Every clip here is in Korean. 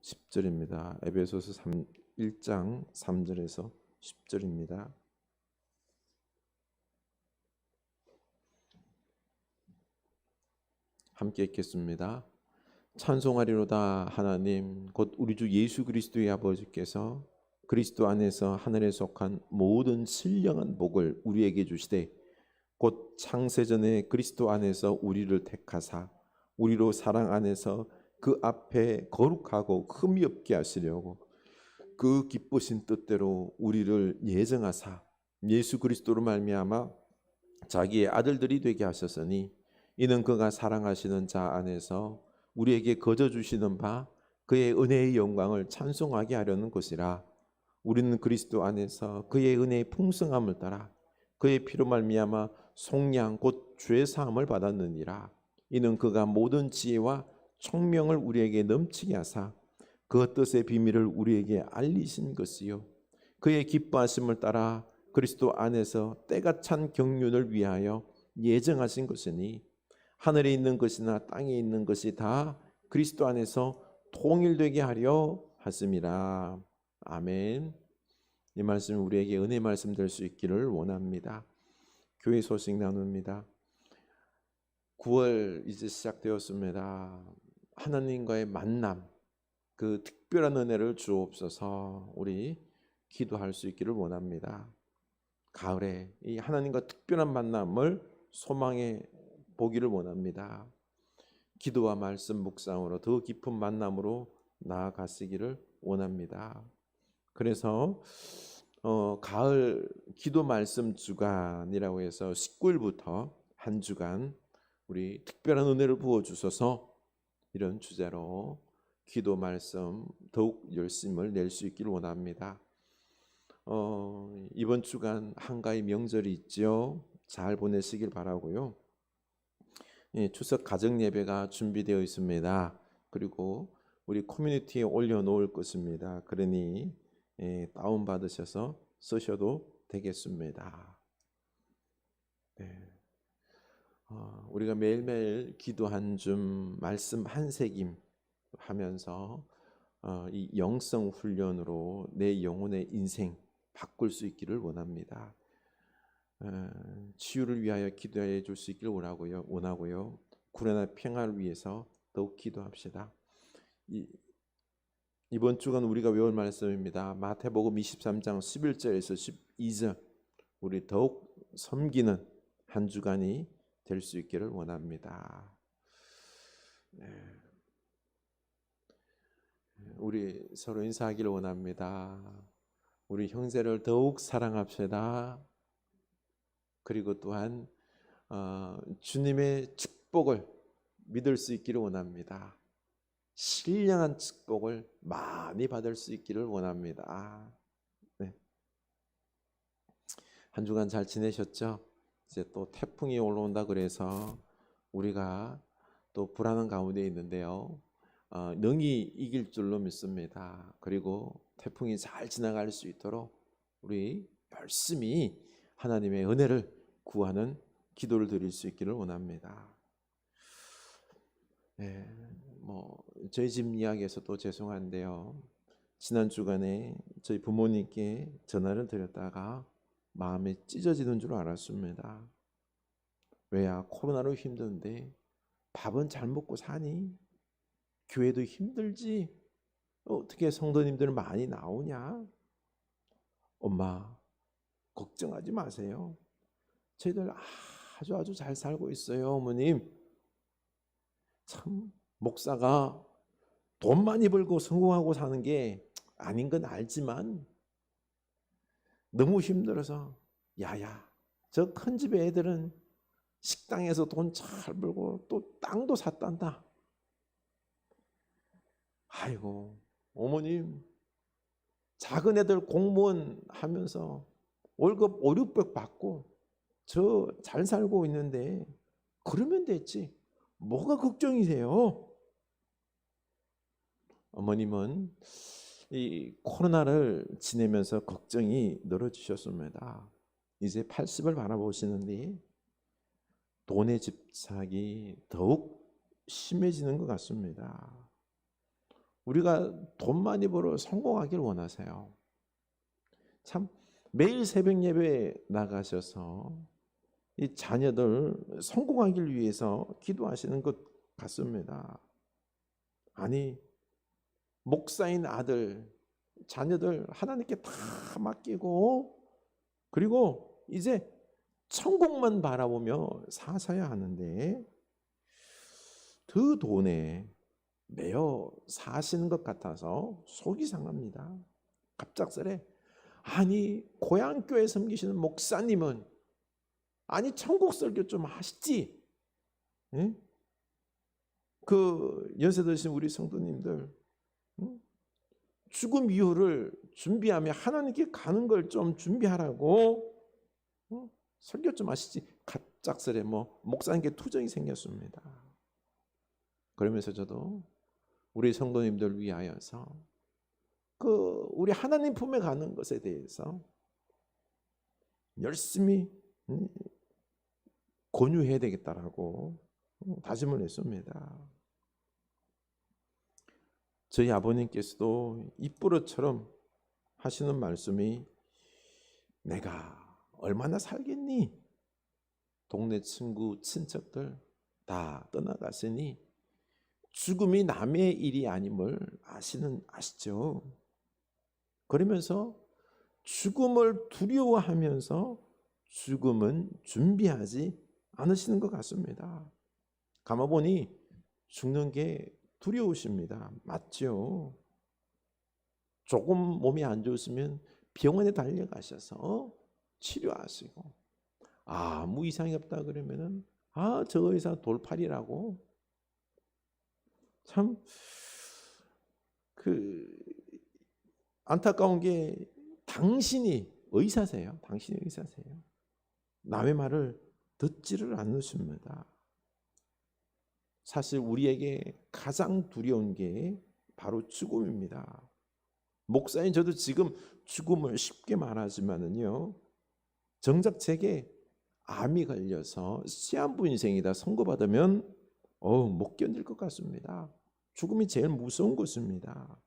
10절입니다. 에베소서 1장 3절에서 10절입니다. 함께 읽겠습니다. 찬송하리로다 하나님 곧 우리 주 예수 그리스도의 아버지께서 그리스도 안에서 하늘에 속한 모든 신령한 복을 우리에게 주시되 곧 창세전에 그리스도 안에서 우리를 택하사 우리로 사랑 안에서 그 앞에 거룩하고 흠이 없게 하시려고 그 기쁘신 뜻대로 우리를 예정하사 예수 그리스도로 말미암아 자기의 아들들이 되게 하셨으니 이는 그가 사랑하시는 자 안에서 우리에게 거저 주시는 바 그의 은혜의 영광을 찬송하게 하려는 것이라. 우리는 그리스도 안에서 그의 은혜의 풍성함을 따라 그의 피로 말미암아 속량 곧 죄 사함을 받았느니라. 이는 그가 모든 지혜와 총명을 우리에게 넘치게 하사 그 뜻의 비밀을 우리에게 알리신 것이요 그의 기뻐하심을 따라 그리스도 안에서 때가 찬 경륜을 위하여 예정하신 것이니 하늘에 있는 것이나 땅에 있는 것이 다 그리스도 안에서 통일되게 하려 하심이라. 아멘. 이 말씀이 우리에게 은혜 말씀 될 수 있기를 원합니다. 교회 소식 나눕니다. 9월 이제 시작되었습니다. 하나님과의 만남, 그 특별한 은혜를 주옵소서. 우리 기도할 수 있기를 원합니다. 가을에 이 하나님과 특별한 만남을 소망해 보기를 원합니다. 기도와 말씀 묵상으로 더 깊은 만남으로 나아가시기를 원합니다. 그래서 가을 기도 말씀 주간이라고 해서 19일부터 한 주간 우리 특별한 은혜를 부어 주셔서 이런 주제로 기도 말씀 더욱 열심을 낼 수 있기를 원합니다. 이번 주간 한가위 명절이 있죠. 잘 보내시길 바라고요. 추석 가정 예배가 준비되어 있습니다. 그리고 우리 커뮤니티에 올려놓을 것입니다. 그러니 다운받으셔서 쓰셔도 되겠습니다. 네. 우리가 매일매일 기도 한 줌, 말씀 한 새김 하면서 이 영성 훈련으로 내 영혼의 인생 바꿀 수 있기를 원합니다. 치유를 위하여 기도해 줄 수 있기를 원하고요. 구원과 평화를 위해서 더욱 기도합시다. 이번 주간 우리가 외울 말씀입니다. 마태복음 23장 11절에서 12절 우리 더욱 섬기는 한 주간이 될 수 있기를 원합니다. 우리 서로 인사하기를 원합니다. 우리 형제를 더욱 사랑합시다. 그리고 또한 주님의 축복을 믿을 수 있기를 원합니다. 신령한 축복을 많이 받을 수 있기를 원합니다. 네. 한 주간 잘 지내셨죠? 이제 또 태풍이 올라온다 그래서 우리가 또 불안한 가운데 있는데요. 능히 이길 줄로 믿습니다. 그리고 태풍이 잘 지나갈 수 있도록 우리 열심히 하나님의 은혜를 구하는 기도를 드릴 수 있기를 원합니다. 네, 저희 집 이야기에서도 죄송한데요. 지난 주간에 저희 부모님께 전화를 드렸다가 마음이 찢어지는 줄 알았습니다. 왜야? 코로나로 힘든데 밥은 잘 먹고 사니? 교회도 힘들지? 어떻게 성도님들 많이 나오냐? 엄마, 걱정하지 마세요. 저희들 아주 잘 살고 있어요, 어머님. 참 목사가 돈 많이 벌고 성공하고 사는 게 아닌 건 알지만 너무 힘들어서 야야, 저 큰 집의 애들은 식당에서 돈 잘 벌고 또 땅도 샀단다. 아이고, 어머님 작은 애들 공무원 하면서 월급 5, 600 받고 저 잘 살고 있는데 그러면 됐지. 뭐가 걱정이세요? 어머님은 이 코로나를 지내면서 걱정이 늘어지셨습니다. 이제 80을 바라보시는데 돈에 집착이 더욱 심해지는 것 같습니다. 우리가 돈 많이 벌어 성공하길 원하세요. 참 매일 새벽 예배에 나가셔서 이 자녀들 성공하길 위해서 기도하시는 것 같습니다. 아니, 목사인 아들, 자녀들 하나님께 다 맡기고 그리고 이제 천국만 바라보며 사셔야 하는데 그 돈에 매여 사시는 것 같아서 속이 상합니다. 갑작스레 아니 고향교회 섬기시는 목사님은 아니 천국 설교 좀 하시지. 예? 그 연세 드신 우리 성도님들 죽음 이후를 준비하며 하나님께 가는 걸 좀 준비하라고 설교 좀 하시지. 갑작스레 목사님께 투정이 생겼습니다. 그러면서 저도 우리 성도님들 위하여서 우리 하나님 품에 가는 것에 대해서 열심히 권유해야 되겠다라고 다짐을 했습니다. 저희 아버님께서도 입버릇처럼 하시는 말씀이 내가 얼마나 살겠니? 동네 친구 친척들 다 떠나갔으니 죽음이 남의 일이 아님을 아시죠? 그러면서 죽음을 두려워하면서 죽음은 준비하지 않으시는 것 같습니다. 가만보니 죽는 게 두려우십니다. 맞죠? 조금 몸이 안 좋으시면 병원에 달려가셔서 치료하시고 아무 이상이 없다 그러면은 저 의사 돌팔이라고. 참 안타까운 게 당신이 의사세요. 남의 말을 듣지를 않으십니다. 사실 우리에게 가장 두려운 게 바로 죽음입니다. 목사인 저도 지금 죽음을 쉽게 말하지만은요, 정작 제게 암이 걸려서 시한부 인생이다 선고받으면 못 견딜 것 같습니다. 죽음이 제일 무서운 것입니다.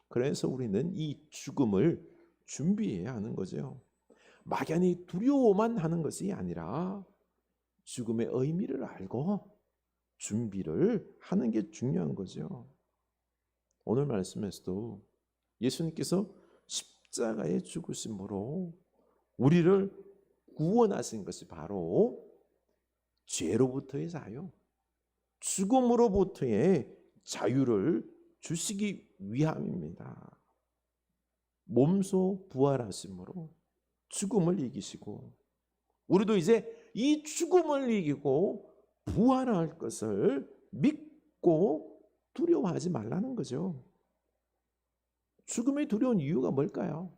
그래서 우리는 이 죽음을 준비해야 하는 거죠. 막연히 두려워만 하는 것이 아니라 죽음의 의미를 알고 준비를 하는 게 중요한 거죠. 오늘 말씀에서도 예수님께서 십자가의 죽으심으로 우리를 구원하신 것이 바로 죄로부터의 자유, 죽음으로부터의 자유를 주시기 위함입니다. 몸소 부활하심으로 죽음을 이기시고 우리도 이제 이 죽음을 이기고 부활할 것을 믿고 두려워하지 말라는 거죠. 죽음이 두려운 이유가 뭘까요?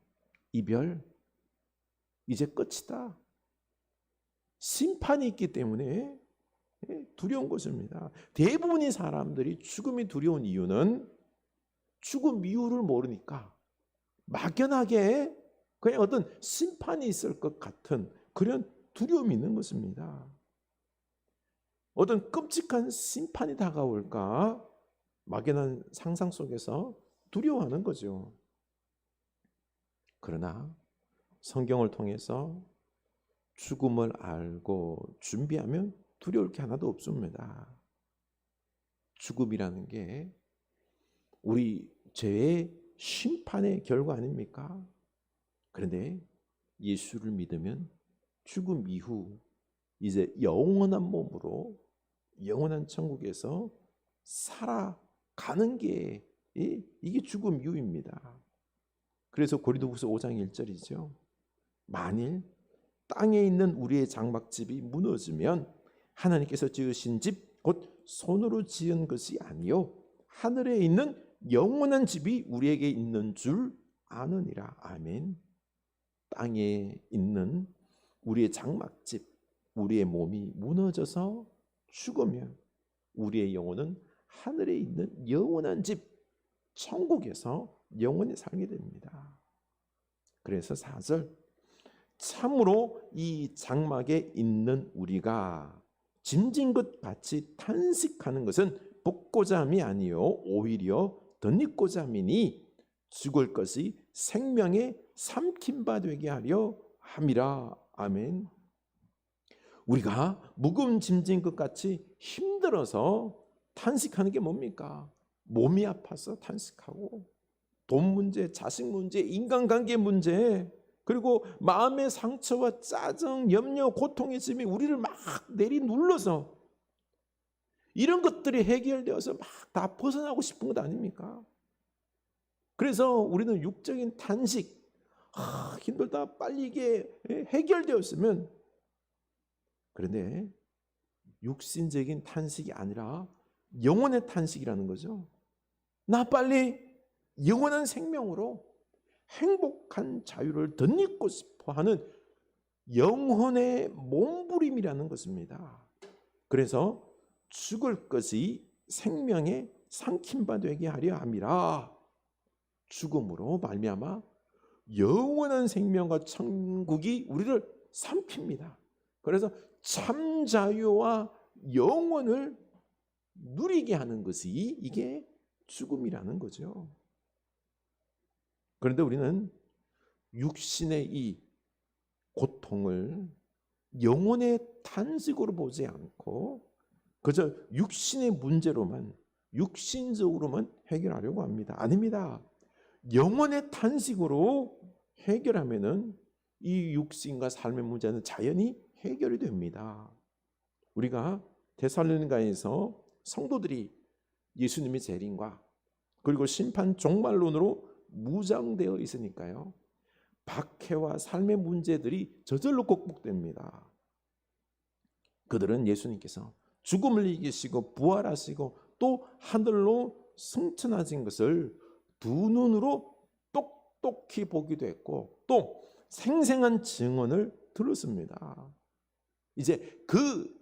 이별, 이제 끝이다. 심판이 있기 때문에 두려운 것입니다. 대부분의 사람들이 죽음이 두려운 이유는 죽음 이유를 모르니까 막연하게 그냥 어떤 심판이 있을 것 같은 그런 두려움이 있는 것입니다. 어떤 끔찍한 심판이 다가올까 막연한 상상 속에서 두려워하는 거죠. 그러나 성경을 통해서 죽음을 알고 준비하면 두려울 게 하나도 없습니다. 죽음이라는 게 우리 죄의 심판의 결과 아닙니까? 그런데 예수를 믿으면 죽음 이후 이제 영원한 몸으로 영원한 천국에서 살아가는 게 이게 죽음 이유입니다. 그래서 고린도후서 5장 1절이죠. 만일 땅에 있는 우리의 장막집이 무너지면 하나님께서 지으신 집 곧 손으로 지은 것이 아니요 하늘에 있는 영원한 집이 우리에게 있는 줄 아느니라. 아멘. 땅에 있는 우리의 장막집, 우리의 몸이 무너져서 죽으면 우리의 영혼은 하늘에 있는 영원한 집, 천국에서 영원히 살게 됩니다. 그래서 4절, 참으로 이 장막에 있는 우리가 짐진 것 같이 탄식하는 것은 복고자함이 아니요 오히려 덧입고자 함이니 죽을 것이 생명의 삼킨 바 되게 하려 함이라. 아멘. 우리가 무거운 짐진 것 같이 힘들어서 탄식하는 게 뭡니까? 몸이 아파서 탄식하고, 돈 문제, 자식 문제, 인간관계 문제, 그리고 마음의 상처와 짜증, 염려, 고통의 짐이 우리를 막 내리눌러서 이런 것들이 해결되어서 막 다 벗어나고 싶은 것 아닙니까? 그래서 우리는 육적인 탄식, 힘들다, 빨리 이게 해결되었으면, 그런데 육신적인 탄식이 아니라 영혼의 탄식이라는 거죠. 나 빨리 영원한 생명으로 행복한 자유를 덧입고 싶어 하는 영혼의 몸부림이라는 것입니다. 그래서 죽을 것이 생명에 삼킨 바 되게 하려 함이라. 죽음으로 말미암아 영원한 생명과 천국이 우리를 삼킵니다. 그래서 참 자유와 영원을 누리게 하는 것이 이게 죽음이라는 거죠. 그런데 우리는 육신의 이 고통을 영혼의 탄식으로 보지 않고 그저 육신의 문제로만, 육신적으로만 해결하려고 합니다. 아닙니다. 영혼의 탄식으로 해결하면은 이 육신과 삶의 문제는 자연히 해결이 됩니다. 우리가 데살로니가에서 성도들이 예수님의 재림과 그리고 심판 종말론으로 무장되어 있으니까요, 박해와 삶의 문제들이 저절로 극복됩니다. 그들은 예수님께서 죽음을 이기시고 부활하시고 또 하늘로 승천하신 것을 두 눈으로 똑똑히 보기도 했고 또 생생한 증언을 들었습니다. 이제 그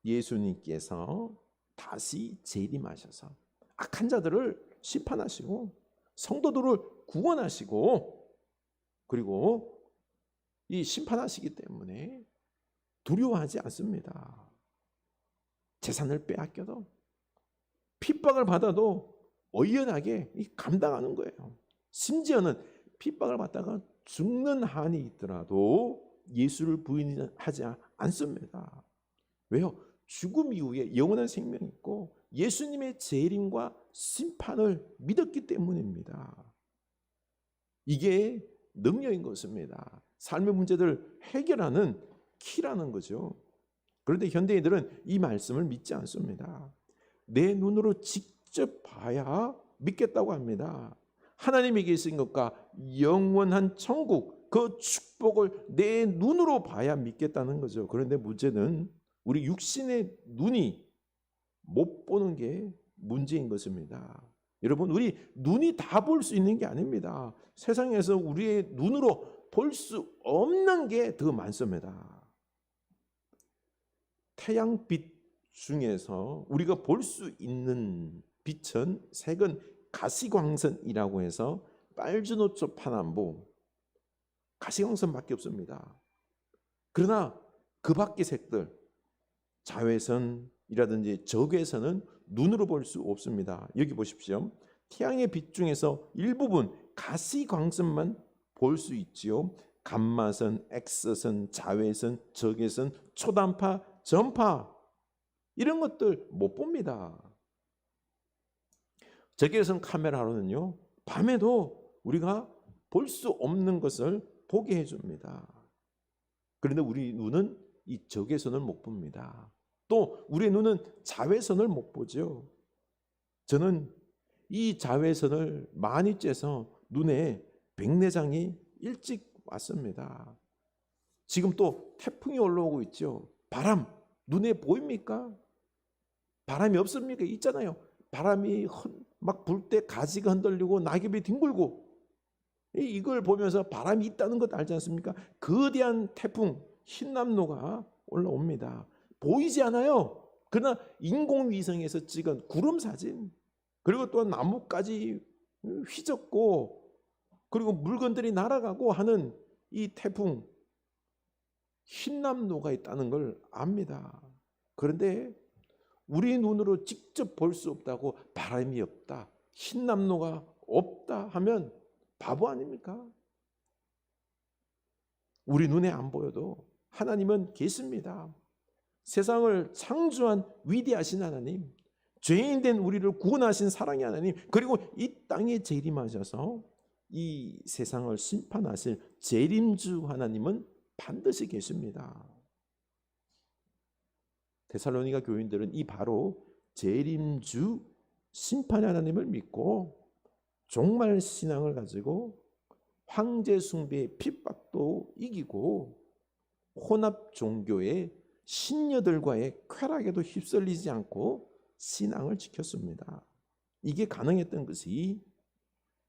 예수님께서 다시 재림하셔서 악한 자들을 심판하시고 성도들을 구원하시고 그리고 이 심판하시기 때문에 두려워하지 않습니다. 재산을 빼앗겨도 핍박을 받아도 의연하게 감당하는 거예요. 심지어는 핍박을 받다가 죽는 한이 있더라도 예수를 부인하지 않습니다. 왜요? 죽음 이후에 영원한 생명이 있고 예수님의 재림과 심판을 믿었기 때문입니다. 이게 능력인 것입니다. 삶의 문제들을 해결하는 키라는 거죠. 그런데 현대인들은 이 말씀을 믿지 않습니다. 내 눈으로 직접 봐야 믿겠다고 합니다. 하나님이 계신 것과 영원한 천국, 그 축복을 내 눈으로 봐야 믿겠다는 거죠. 그런데 문제는 우리 육신의 눈이 못 보는 게 문제인 것입니다. 여러분, 우리 눈이 다 볼 수 있는 게 아닙니다. 세상에서 우리의 눈으로 볼 수 없는 게 더 많습니다. 태양빛 중에서 우리가 볼 수 있는 빛은 색은 가시광선이라고 해서 빨주노초 파남보 가시광선밖에 없습니다. 그러나 그 밖의 색들 자외선이라든지 적외선은 눈으로 볼 수 없습니다. 여기 보십시오. 태양의 빛 중에서 일부분 가시광선만 볼 수 있지요. 감마선, X선, 자외선, 적외선, 초단파, 전파 이런 것들 못 봅니다. 적외선 카메라로는요, 밤에도 우리가 볼 수 없는 것을 보게 해줍니다. 그런데 우리 눈은 이 적외선을 못 봅니다. 또 우리의 눈은 자외선을 못 보죠. 저는 이 자외선을 많이 쬐서 눈에 백내장이 일찍 왔습니다. 지금 또 태풍이 올라오고 있죠. 바람 눈에 보입니까? 바람이 없습니까? 있잖아요. 바람이 막 불 때 가지가 흔들리고 낙엽이 뒹굴고 이걸 보면서 바람이 있다는 것 알지 않습니까? 거대한 태풍 흰남노가 올라옵니다. 보이지 않아요. 그러나 인공위성에서 찍은 구름 사진 그리고 또 나뭇가지 휘젓고 그리고 물건들이 날아가고 하는 이 태풍 흰남노가 있다는 걸 압니다. 그런데 우리 눈으로 직접 볼 수 없다고 바람이 없다, 흰남노가 없다 하면 바보 아닙니까? 우리 눈에 안 보여도 하나님은 계십니다. 세상을 창조한 위대하신 하나님, 죄인된 우리를 구원하신 사랑의 하나님, 그리고 이 땅에 재림하셔서 이 세상을 심판하실 재림주 하나님은 반드시 계십니다. 데살로니가 교인들은 이 바로 재림주 심판의 하나님을 믿고 종말 신앙을 가지고 황제 숭배의 핍박도 이기고 혼합 종교의 신녀들과의 쾌락에도 휩쓸리지 않고 신앙을 지켰습니다. 이게 가능했던 것이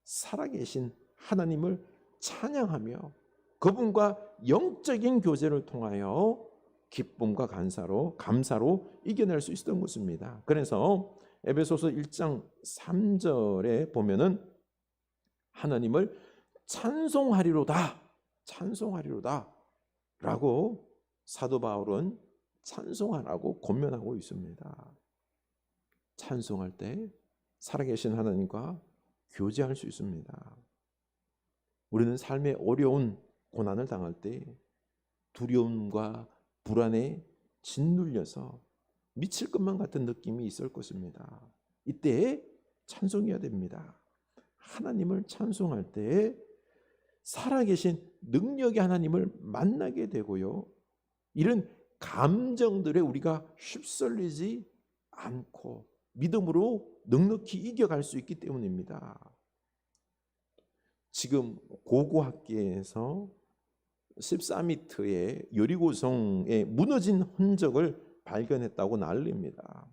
살아계신 하나님을 찬양하며 그분과 영적인 교제를 통하여 기쁨과 감사로 이겨낼 수 있었던 것입니다. 그래서 에베소서 1장 3절에 보면은 하나님을 찬송하리로다 라고 사도 바울은 찬송하라고 권면하고 있습니다. 찬송할 때 살아계신 하나님과 교제할 수 있습니다. 우리는 삶의 어려운 고난을 당할 때 두려움과 불안에 짓눌려서 미칠 것만 같은 느낌이 있을 것입니다. 이때 찬송해야 됩니다. 하나님을 찬송할 때 살아계신 능력의 하나님을 만나게 되고요. 이런 감정들에 우리가 휩쓸리지 않고 믿음으로 넉넉히 이겨갈 수 있기 때문입니다. 지금 고고학계에서 14m의 여리고성에 무너진 흔적을 발견했다고 난립니다.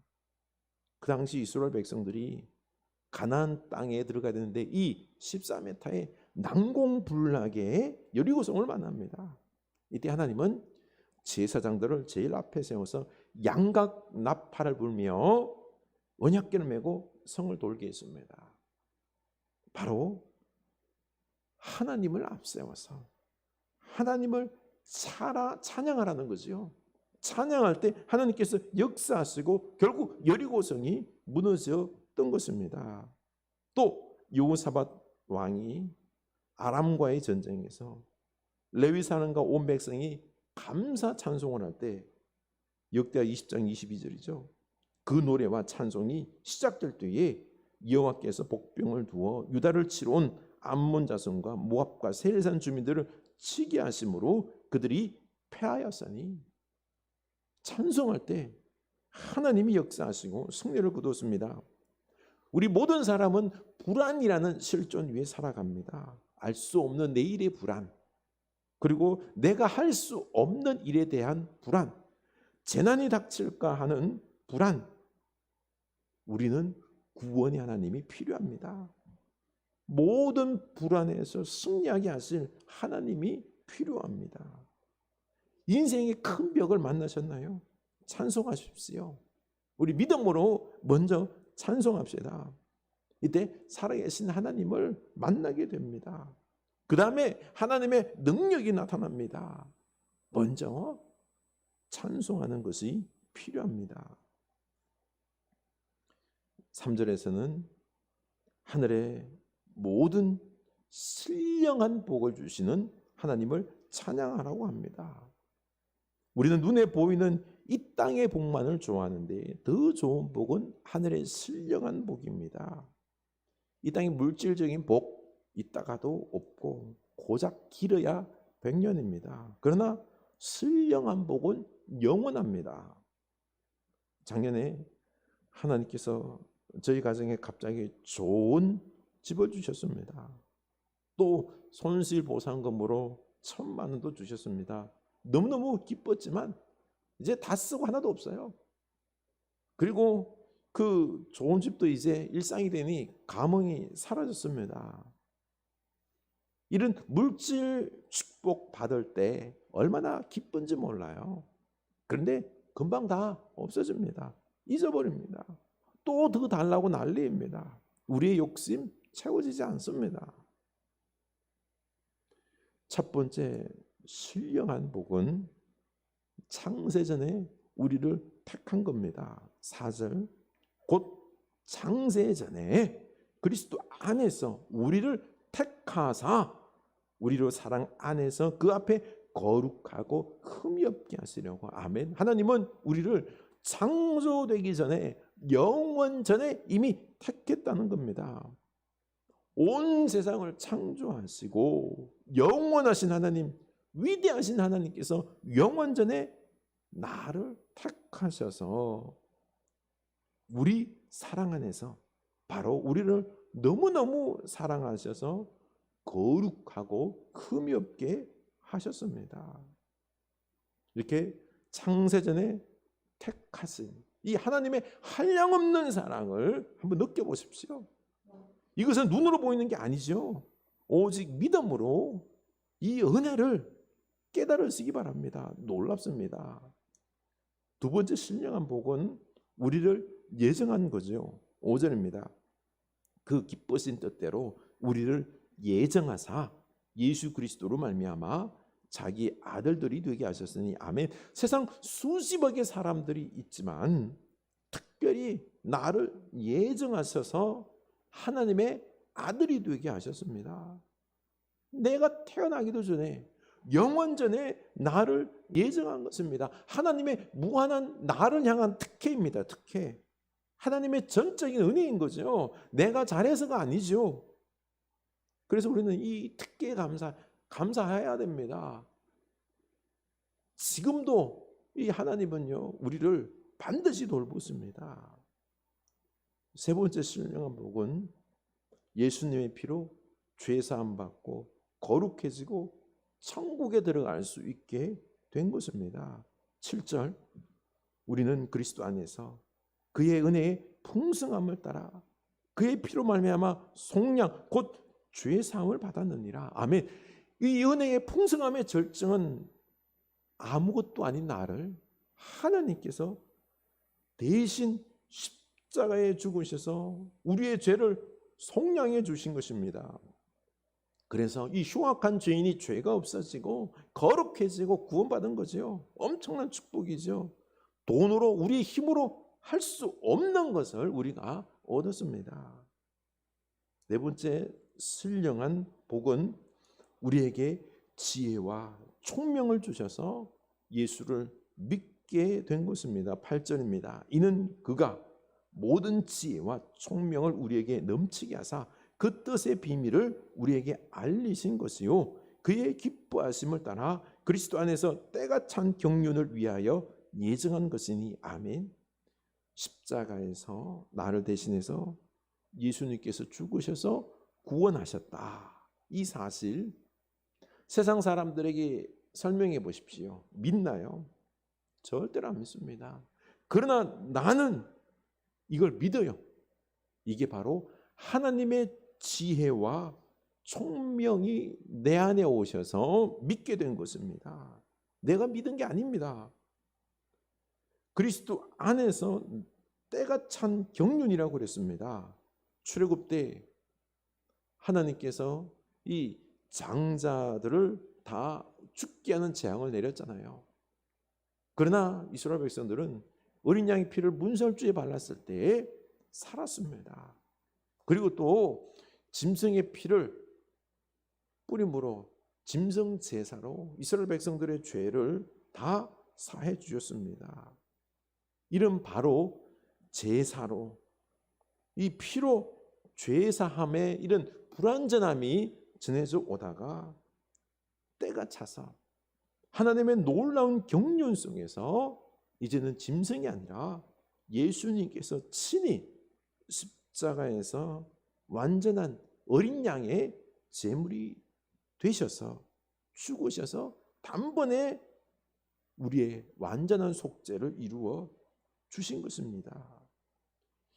그 당시 이스라엘 백성들이 가나안 땅에 들어가야 되는데 이 14m의 난공불락의 여리고성을 만납니다. 이때 하나님은 제사장들을 제일 앞에 세워서 양각 나팔을 불며 언약궤를 메고 성을 돌게 했습니다. 바로 하나님을 앞세워서 하나님을 찬양하라는 거죠. 찬양할 때 하나님께서 역사하시고 결국 여리고성이 무너졌던 것입니다. 또 여호사밧 왕이 아람과의 전쟁에서 레위 사람과 온 백성이 감사 찬송을 할 때 역대하 20장 22절이죠. 그 노래와 찬송이 시작될 때에 여호와께서 복병을 두어 유다를 치러 온 암몬 자손과 모압과 세일산 주민들을 치게 하심으로 그들이 패하였으니 찬송할 때 하나님이 역사하시고 승리를 거두었습니다. 우리 모든 사람은 불안이라는 실존 위에 살아갑니다. 알 수 없는 내일의 불안, 그리고 내가 할 수 없는 일에 대한 불안, 재난이 닥칠까 하는 불안. 우리는 구원의 하나님이 필요합니다. 모든 불안에서 승리하게 하실 하나님이 필요합니다. 인생의 큰 벽을 만나셨나요? 찬송하십시오. 우리 믿음으로 먼저 찬송합시다. 이때 살아계신 하나님을 만나게 됩니다. 그 다음에 하나님의 능력이 나타납니다. 먼저 찬송하는 것이 필요합니다. 3절에서는 하늘의 모든 신령한 복을 주시는 하나님을 찬양하라고 합니다. 우리는 눈에 보이는 이 땅의 복만을 좋아하는데 더 좋은 복은 하늘의 신령한 복입니다. 이 땅의 물질적인 복 있다가도 없고 고작 길어야 100년입니다. 그러나 신령한 복은 영원합니다. 작년에 하나님께서 저희 가정에 갑자기 좋은 집을 주셨습니다. 또 손실보상금으로 1,000만 원도 주셨습니다. 너무너무 기뻤지만 이제 다 쓰고 하나도 없어요. 그리고 그 좋은 집도 이제 일상이 되니 감흥이 사라졌습니다. 이런 물질 축복 받을 때 얼마나 기쁜지 몰라요. 그런데 금방 다 없어집니다. 잊어버립니다. 또 더 달라고 난리입니다. 우리의 욕심 채워지지 않습니다. 첫 번째 신령한 복은 창세전에 우리를 택한 겁니다. 4절 곧 창세전에 그리스도 안에서 우리를 택하사 우리로 사랑 안에서 그 앞에 거룩하고 흠이 없게 하시려고. 아멘. 하나님은 우리를 창조되기 전에, 영원 전에 이미 택했다는 겁니다. 온 세상을 창조하시고 영원하신 하나님, 위대하신 하나님께서 영원 전에 나를 택하셔서 우리 사랑 안에서, 바로 우리를 너무너무 사랑하셔서 거룩하고 흠이 없게 하셨습니다. 이렇게 창세전에 택하신 이 하나님의 한량없는 사랑을 한번 느껴보십시오. 이것은 눈으로 보이는 게 아니죠. 오직 믿음으로 이 은혜를 깨달으시기 바랍니다. 놀랍습니다. 두 번째 신령한 복은 우리를 예정한 거죠. 5절입니다. 그 기쁘신 뜻대로 우리를 예정하사 예수 그리스도로 말미암아 자기 아들들이 되게 하셨으니. 아멘. 세상 수십억의 사람들이 있지만 특별히 나를 예정하셔서 하나님의 아들이 되게 하셨습니다. 내가 태어나기도 전에, 영원 전에 나를 예정한 것입니다. 하나님의 무한한 나를 향한 특혜입니다. 특혜. 하나님의 전적인 은혜인 거죠. 내가 잘해서가 아니죠. 그래서 우리는 이 특혜에 감사해야 됩니다. 지금도 이 하나님은요, 우리를 반드시 돌보십니다. 세 번째 신령한 복은 예수님의 피로 죄사함 받고 거룩해지고 천국에 들어갈 수 있게 된 것입니다. 7절, 우리는 그리스도 안에서 그의 은혜의 풍성함을 따라 그의 피로 말미암아 속량 곧 죄사함을 받았느니라. 아멘. 이 은혜의 풍성함의 절정은 아무것도 아닌 나를 하나님께서 대신 십자가에 죽으셔서 우리의 죄를 속량해 주신 것입니다. 그래서 이 흉악한 죄인이 죄가 없어지고 거룩해지고 구원받은 거죠. 엄청난 축복이죠. 돈으로, 우리의 힘으로 할 수 없는 것을 우리가 얻었습니다. 네 번째 신령한 복은 우리에게 지혜와 총명을 주셔서 예수를 믿게 된 것입니다. 8절입니다. 이는 그가 모든 지혜와 총명을 우리에게 넘치게 하사 그 뜻의 비밀을 우리에게 알리신 것이요 그의 기뻐하심을 따라 그리스도 안에서 때가 찬 경륜을 위하여 예정한 것이니. 아멘. 십자가에서 나를 대신해서 예수님께서 죽으셔서 구원하셨다. 이 사실 세상 사람들에게 설명해 보십시오. 믿나요? 절대로 안 믿습니다. 그러나 나는 이걸 믿어요. 이게 바로 하나님의 지혜와 총명이 내 안에 오셔서 믿게 된 것입니다. 내가 믿은 게 아닙니다. 그리스도 안에서 때가 찬 경륜이라고 그랬습니다. 출애굽 때 하나님께서 이 장자들을 다 죽게 하는 재앙을 내렸잖아요. 그러나 이스라엘 백성들은 어린 양의 피를 문설주에 발랐을 때 살았습니다. 그리고 또 짐승의 피를 뿌림으로 짐승 제사로 이스라엘 백성들의 죄를 다 사해 주셨습니다. 이런 바로 제사로 이 피로 죄사함의 이런 불완전함이 전해져 오다가 때가 차서 하나님의 놀라운 경륜 속에서 이제는 짐승이 아니라 예수님께서 친히 십자가에서 완전한 어린 양의 제물이 되셔서 죽으셔서 단번에 우리의 완전한 속죄를 이루어 주신 것입니다.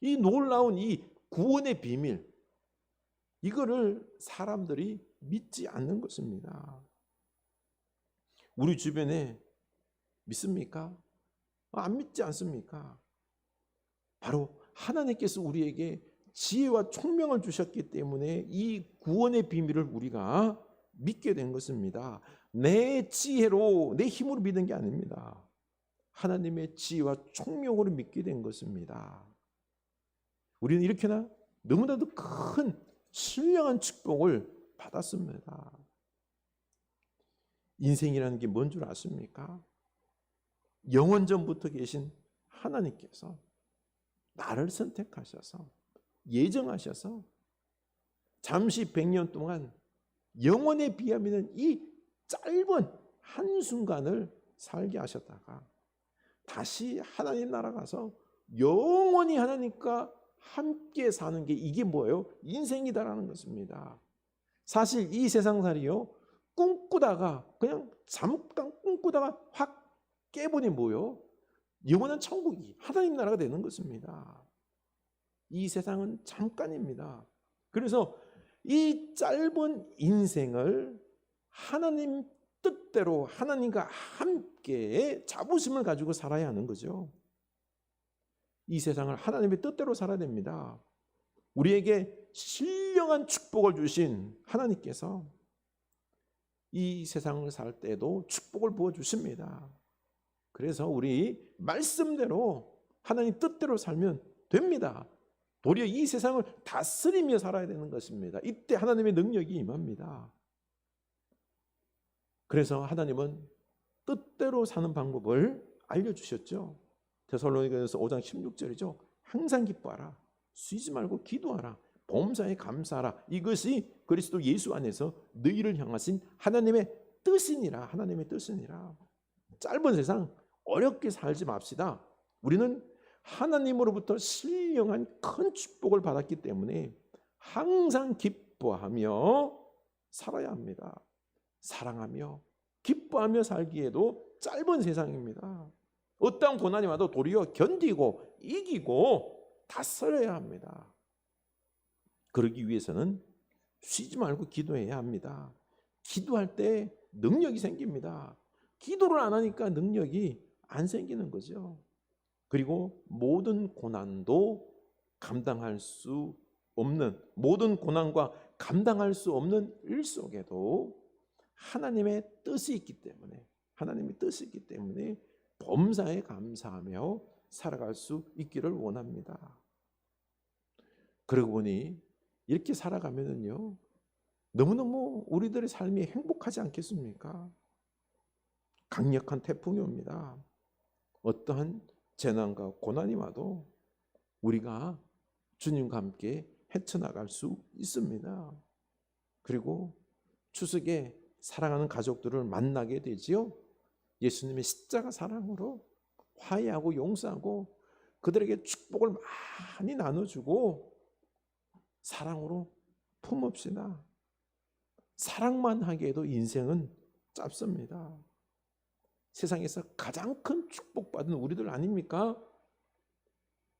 이 놀라운 이 구원의 비밀, 이거를 사람들이 믿지 않는 것입니다. 우리 주변에 믿습니까? 안 믿지 않습니까? 바로 하나님께서 우리에게 지혜와 총명을 주셨기 때문에 이 구원의 비밀을 우리가 믿게 된 것입니다. 내 지혜로, 내 힘으로 믿는 게 아닙니다. 하나님의 지혜와 총명으로 믿게 된 것입니다. 우리는 이렇게나 너무나도 큰 신령한 축복을 받았습니다. 인생이라는 게 뭔 줄 아십니까? 영원전부터 계신 하나님께서 나를 선택하셔서 예정하셔서 잠시 100년 동안 영원에 비하면 이 짧은 한순간을 살게 하셨다가 다시 하나님 나라 가서 영원히 하나님과 함께 사는 게 이게 뭐예요? 인생이다라는 것입니다. 사실 이 세상살이요, 꿈꾸다가 그냥 잠깐 꿈꾸다가 확 깨보니 뭐요? 영원한 천국이 하나님 나라가 되는 것입니다. 이 세상은 잠깐입니다. 그래서 이 짧은 인생을 하나님 뜻대로 하나님과 함께 자부심을 가지고 살아야 하는 거죠. 이 세상을 하나님의 뜻대로 살아야 됩니다. 우리에게 신령한 축복을 주신 하나님께서 이 세상을 살 때도 축복을 부어주십니다. 그래서 우리 말씀대로 하나님 뜻대로 살면 됩니다. 도리어 이 세상을 다스리며 살아야 되는 것입니다. 이때 하나님의 능력이 임합니다. 그래서 하나님은 뜻대로 사는 방법을 알려주셨죠. 데살로니가서 5장 16절이죠. 항상 기뻐하라, 쉬지 말고 기도하라, 범사에 감사하라. 이것이 그리스도 예수 안에서 너희를 향하신 하나님의 뜻이니라. 하나님의 뜻이니라. 짧은 세상 어렵게 살지 맙시다. 우리는 하나님으로부터 신령한 큰 축복을 받았기 때문에 항상 기뻐하며 살아야 합니다. 사랑하며 기뻐하며 살기에도 짧은 세상입니다. 어떠한 고난이 와도 도리어 견디고 이기고 다스려야 합니다. 그러기 위해서는 쉬지 말고 기도해야 합니다. 기도할 때 능력이 생깁니다. 기도를 안 하니까 능력이 안 생기는 거죠. 그리고 모든 고난도 감당할 수 없는, 모든 고난과 감당할 수 없는 일 속에도 하나님의 뜻이 있기 때문에, 하나님의 뜻이 있기 때문에 범사에 감사하며 살아갈 수 있기를 원합니다. 그러고 보니 이렇게 살아가면은요, 너무너무 우리들의 삶이 행복하지 않겠습니까? 강력한 태풍이 옵니다. 어떠한 재난과 고난이 와도 우리가 주님과 함께 헤쳐나갈 수 있습니다. 그리고 추석에 사랑하는 가족들을 만나게 되지요. 예수님의 십자가 사랑으로 화해하고 용서하고 그들에게 축복을 많이 나눠주고 사랑으로 품읍시다. 사랑만 하기에도 인생은 짧습니다. 세상에서 가장 큰 축복받은 우리들 아닙니까?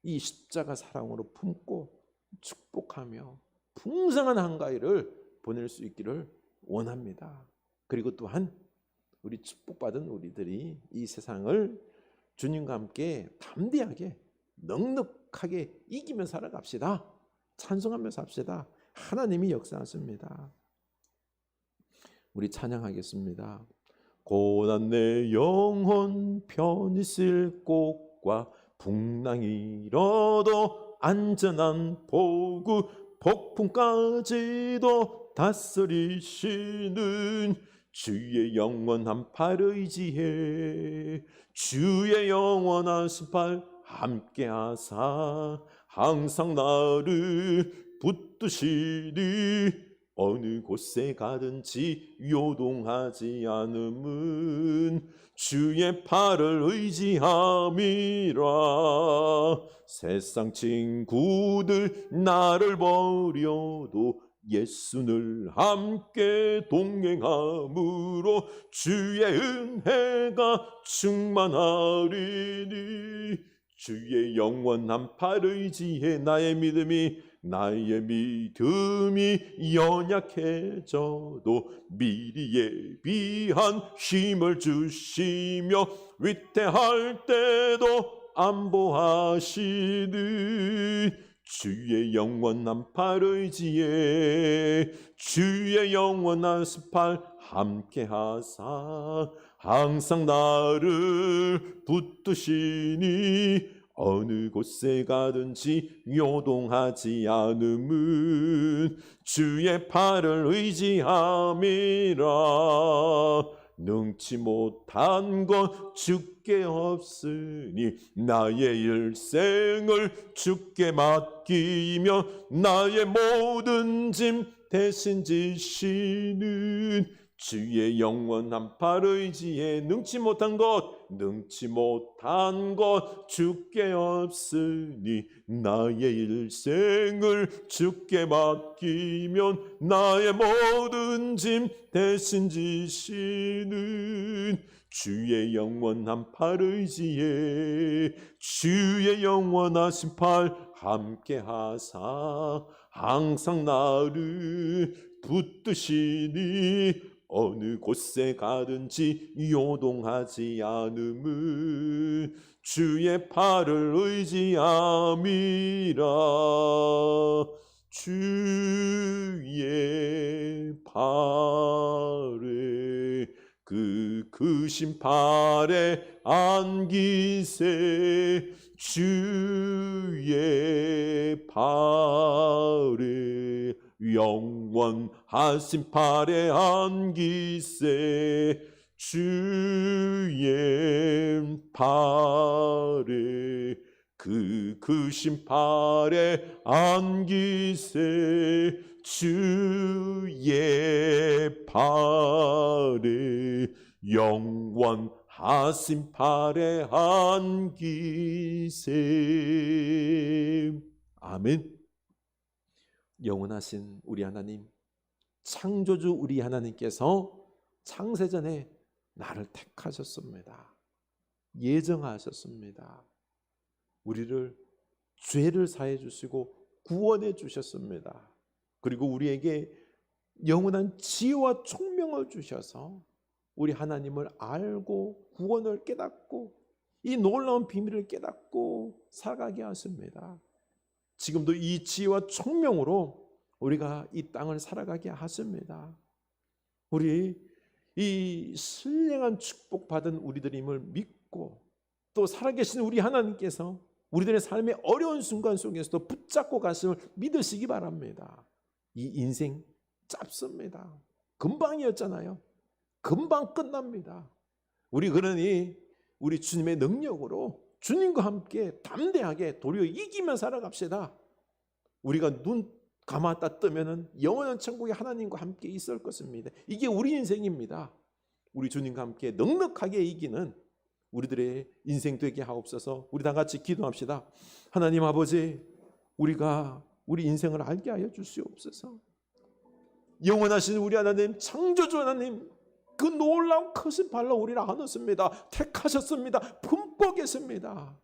이 십자가 사랑으로 품고 축복하며 풍성한 한가위를 보낼 수 있기를 원합니다. 그리고 또한 우리 축복받은 우리들이 이 세상을 주님과 함께 담대하게 넉넉하게 이기며 살아갑시다. 찬송하며 삽시다. 하나님이 역사하십니다. 우리 찬양하겠습니다. 고난 내 영혼 편히 쓸 곳과 풍랑이라도 안전한 보구 폭풍까지도 다스리시는 주의 영원한 팔 의지해 주의 영원한 팔 함께하사 항상 나를 붙드시니 어느 곳에 가든지 요동하지 않음은 주의 팔을 의지함이라. 세상 친구들 나를 버려도 예수를 함께 동행함으로 주의 은혜가 충만하리니 주의 영원한 팔 의지해 나의 믿음이 연약해져도 미리 예비한 힘을 주시며 위태할 때도 안보하시는 주의 영원한 팔 의지에 주의 영원한 팔 함께하사 항상 나를 붙드시니 어느 곳에 가든지 요동하지 않음은 주의 팔을 의지함이라. 능치 못한 것 주께 없으니 나의 일생을 주께 맡기며 나의 모든 짐 대신 지시는 주의 영원한 팔 의지에 능치 못한 것 주께 없으니 나의 일생을 주께 맡기면 나의 모든 짐 대신 지시는 주의 영원한 팔 의지에 주의 영원하신 팔 함께 하사 항상 나를 붙드시니 어느 곳에 가든지 요동하지 않음은 주의 팔을 의지함이라. 주의 팔에 그 크신 팔에 안기세. 주의 팔에 영원하신 팔에 안기세. 주의 팔에 그 크신 팔에 안기세. 주의 팔에 영원하신 팔에 안기세. 아멘. 영원하신 우리 하나님, 창조주 우리 하나님께서 창세전에 나를 택하셨습니다. 예정하셨습니다. 우리를 죄를 사해 주시고 구원해 주셨습니다. 그리고 우리에게 영원한 지혜와 총명을 주셔서 우리 하나님을 알고 구원을 깨닫고 이 놀라운 비밀을 깨닫고 살아가게 하십니다. 지금도 이 지혜와 총명으로 우리가 이 땅을 살아가게 하십니다. 우리 이 신령한 축복받은 우리들임을 믿고 또 살아계신 우리 하나님께서 우리들의 삶의 어려운 순간 속에서도 붙잡고 가심을 믿으시기 바랍니다. 이 인생 짧습니다. 금방이었잖아요. 금방 끝납니다. 우리 그러니 우리 주님의 능력으로 주님과 함께 담대하게 도리어 이기며 살아갑시다. 우리가 눈 감았다 뜨면은 영원한 천국에 하나님과 함께 있을 것입니다. 이게 우리 인생입니다. 우리 주님과 함께 넉넉하게 이기는 우리들의 인생 되게 하옵소서. 우리 다 같이 기도합시다. 하나님 아버지, 우리가 우리 인생을 알게 하여 주시옵소서. 영원하신 우리 하나님, 창조주 하나님, 그 놀라운 크신 발로 우리를 안으십니다. 택하셨습니다. 품고 계십니다.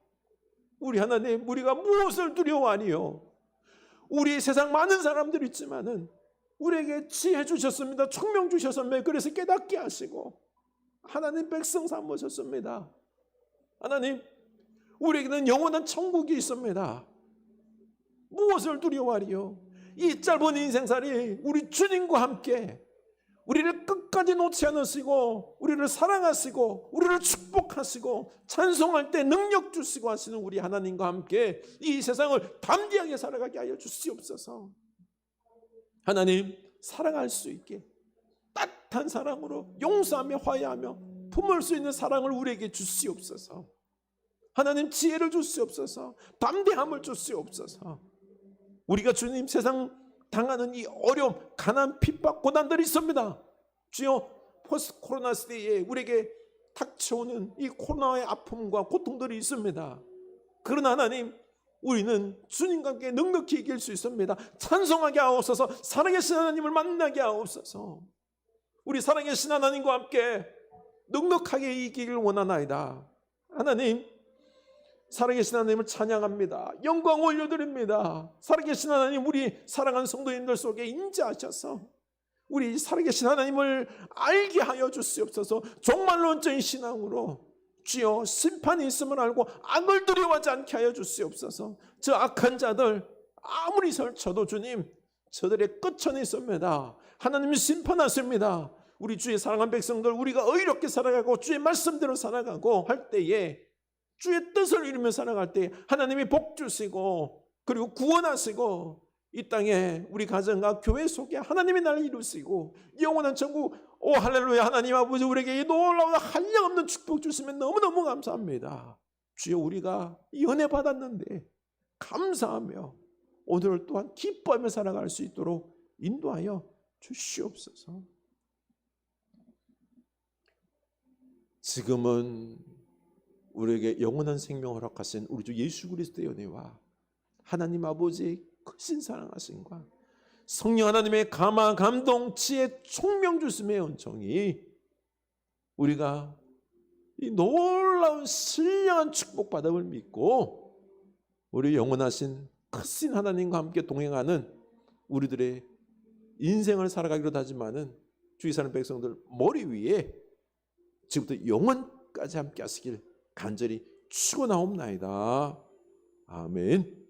우리 하나님, 우리가 무엇을 두려워하니요? 우리 세상 많은 사람들이 있지만은 우리에게 지혜 주셨습니다. 총명 주셨습니다. 그래서 깨닫게 하시고 하나님 백성 삼으셨습니다. 하나님, 우리에게는 영원한 천국이 있습니다. 무엇을 두려워하리요? 이 짧은 인생살이 우리 주님과 함께 우리를 끝까지 놓지 않으시고 우리를 사랑하시고 우리를 축복하시고 찬송할 때 능력 주시고 하시는 우리 하나님과 함께 이 세상을 담대하게 살아가게 하여 주시옵소서. 하나님, 사랑할 수 있게 따뜻한 사랑으로 용서하며 화해하며 품을 수 있는 사랑을 우리에게 주시옵소서. 하나님, 지혜를 주시옵소서. 담대함을 주시옵소서. 우리가 주님 세상 당하는 이 어려움, 가난, 핍박, 고난들이 있습니다. 주여, 포스트 코로나 시대에 우리에게 닥쳐오는 이 코로나의 아픔과 고통들이 있습니다. 그러나 하나님, 우리는 주님과 함께 넉넉히 이길 수 있습니다. 찬송하게 하옵소서. 살아계신 하나님을 만나게 하옵소서. 우리 살아계신 하나님과 함께 넉넉하게 이기길 원하나이다. 하나님, 살아계신 하나님을 찬양합니다. 영광 올려드립니다. 살아계신 하나님, 우리 사랑하는 성도님들 속에 임재하셔서 우리 살아계신 하나님을 알게 하여 주시옵소서. 정말로 온전히 신앙으로 주여, 심판이 있음을 알고 악을 두려워하지 않게 하여 주시옵소서. 저 악한 자들 아무리 설쳐도 주님, 저들의 끝은 있습니다. 하나님이 심판하십니다. 우리 주의 사랑하는 백성들, 우리가 의롭게 살아가고 주의 말씀대로 살아가고 할 때에 주의 뜻을 이루며 살아갈 때 하나님이 복 주시고 그리고 구원하시고 이 땅에 우리 가정과 교회 속에 하나님의 나라를 이루시고 영원한 천국, 오 할렐루야. 하나님 아버지 우리에게 이 놀라운 한량없는 축복 주시면 너무너무 감사합니다. 주여 우리가 이 은혜 받았는데 감사하며 오늘 또한 기뻐하며 살아갈 수 있도록 인도하여 주시옵소서. 지금은 우리에게 영원한 생명을 허락하신 우리 주 예수 그리스도의 은혜와 하나님 아버지의 크신 사랑하심과 성령 하나님의 감화 감동 지혜 총명 주심의 은총이 우리가 이 놀라운 신령한 축복받음을 믿고 우리 영원하신 크신 하나님과 함께 동행하는 우리들의 인생을 살아가기로 다짐하는 주의 사는 백성들 머리 위에 지금부터 영원까지 함께 하시길 간절히 축원하옵나이다. 아멘.